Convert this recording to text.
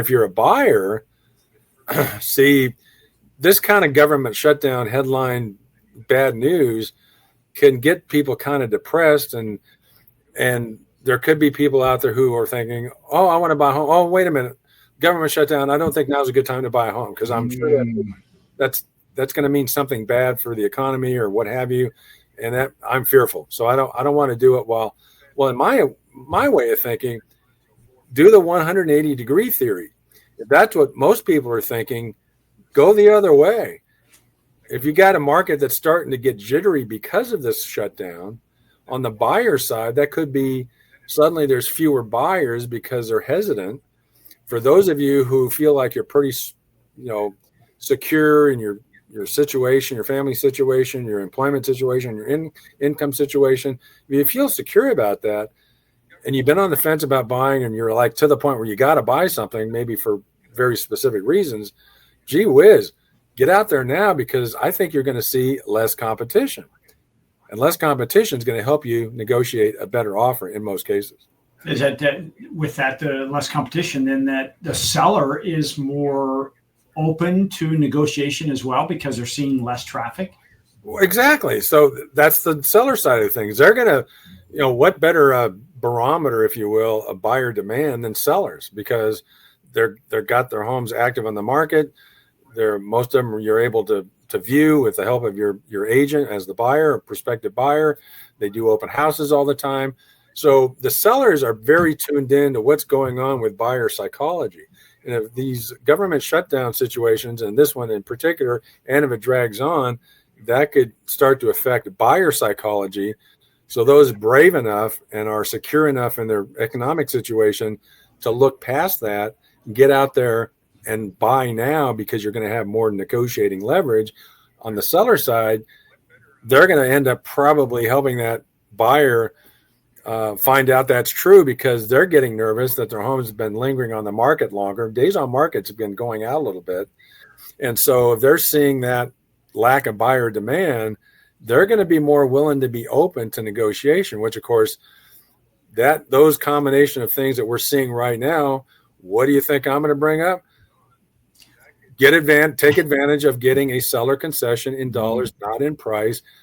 If you're a buyer, see, this kind of government shutdown headline bad news can get people kind of depressed, and there could be people out there who are thinking, oh, I want to buy a home. Oh, wait a minute, government shutdown. I don't think now's a good time to buy a home, because I'm sure that's going to mean something bad for the economy or what have you, and that I'm fearful. So I don't want to do it well, in my way of thinking, do the 180-degree theory. If that's what most people are thinking, go the other way. If you got a market that's starting to get jittery because of this shutdown, on the buyer side, that could be suddenly there's fewer buyers because they're hesitant. For those of you who feel like you're pretty, secure in your situation, your family situation, your employment situation, your income situation, if you feel secure about that, and you've been on the fence about buying, and you're like to the point where you got to buy something, maybe for very specific reasons, gee whiz, get out there now, because I think you're going to see less competition. And less competition is going to help you negotiate a better offer in most cases. Is that with that the less competition, then that the seller is more open to negotiation as well because they're seeing less traffic? Well, exactly. So that's the seller side of things. They're going to, what better barometer, if you will, of buyer demand than sellers, because they've got their homes active on the market. Most of them you're able to view with the help of your agent as the buyer or prospective buyer. They do open houses all the time. So the sellers are very tuned in to what's going on with buyer psychology. And if these government shutdown situations, and this one in particular, and if it drags on, that could start to affect buyer psychology. So those brave enough and are secure enough in their economic situation to look past that, get out there and buy now, because you're going to have more negotiating leverage. On the seller side, they're going to end up probably helping that buyer find out that's true, because they're getting nervous that their homes have been lingering on the market longer. Days on markets have been going out a little bit. And so if they're seeing that lack of buyer demand, they're going to be more willing to be open to negotiation, which of course, those combination of things that we're seeing right now, what do you think I'm going to bring up? Take advantage of getting a seller concession in dollars, not in price.